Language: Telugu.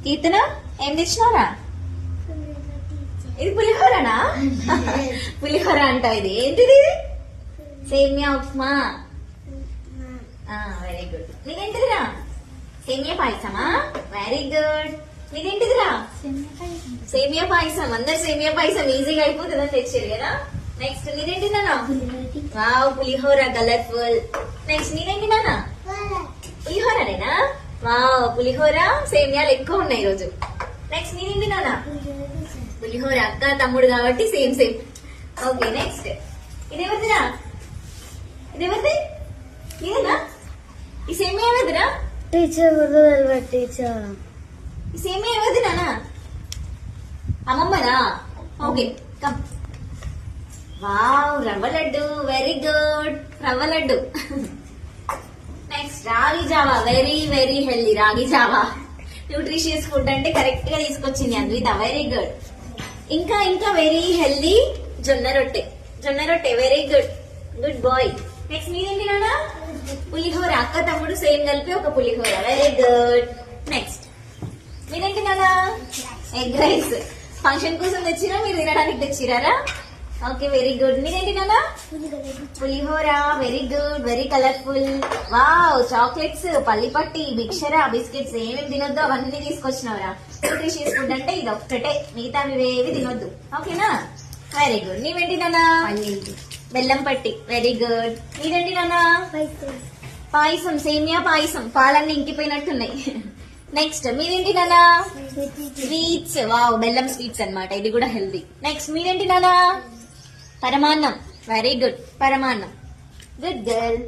కీర్తన ఏం తెచ్చినారా? ఇది పులిహోరనా? పులిహోర అంట. ఇది ఏంటిది? సేమియా ఉప్మా. Very good. నీదేంటిదిరా? సేమియా పాయసమా? Very good. నీదేంటిదిరా? సేమియా పాయసం. అందరు సేమియా పాయసం ఈజీగా అయిపోతుందని తెచ్చారు కదా. నెక్స్ట్ నీదేంటి నాన్న? వావ్, పులిహోర కలర్ఫుల్. నెక్స్ట్ నీదేంటి నాన్న? పులిహోరనేనా? వావ్, పులిహోర సేమియాలు ఎక్కువ ఉన్నాయి ఈరోజు. నెక్స్ట్ నీదేంటి నాన్న? పులిహోర. అక్క తమ్ముడు కాబట్టి సేమ్ సేమ్. ఓకే, నెక్స్ట్ ఇదేవరిదిరా? ఇదేవరిది? ఇదేనా? ఈ సేమియా ఏవరిదిరా? టీచర్ టీచర్ ఈ సేమియా ఏవరిది నాన్న? అమ్మమ్మదా? Okay, come. వావ్, రవ్వ లడ్డు. వెరీ గుడ్, రవ్వ లడ్డు. నెక్స్ట్ రాగి జావా. వెరీ వెరీ హెల్దీ రాగి జావా. న్యూట్రిషియస్ ఫుడ్ అంటే కరెక్ట్ గా తీసుకొచ్చింది అన్విత. Very good. ఇంకా ఇంకా వెరీ హెల్దీ జొన్న రొట్టె. జొన్న రొట్టె. Very good, good boy. Next మీరేంటి నాన్న? పులిహోర. అక్క తమ్ముడు సేమ్ కలిపి ఒక పులిహోర. Very good. నెక్స్ట్ మీరేంటి నాన్న? Egg rice. ఫంక్షన్ కోసం తెచ్చిరా, మీరు తినడానికి తెచ్చిరారా? Okay, very good. మీరేంటి నాన్న? పులిహోర. Very good, very colourful. Wow, chocolates, పల్లిపట్టి, బిక్షర, బిస్కెట్స్ ఏమేమి తినొద్దు అవన్నీ తీసుకొచ్చినవరా. న్యూట్రిషియస్ ఫుడ్ అంటే ఇది ఒక్కటే, మిగతా ఏవి తినొద్దు. ఓకేనా? Very good. నీవేంటి నాన్న? బెల్లం పట్టి. Very good. మీరేంటి నాన్న? పాయసం. సేమియా పాయసం. పాలన్నీ ఇంకిపోయినట్టున్నాయి. నెక్స్ట్ మీరేంటి నాన్న? స్వీట్స్. వావ్, బెల్లం స్వీట్స్ అన్నమాట. ఇది కూడా హెల్దీ. నెక్స్ట్ మీరేంటి నాన్న? పరమాన్నం. వెరీ గుడ్, పరమాన్నం. Good girl.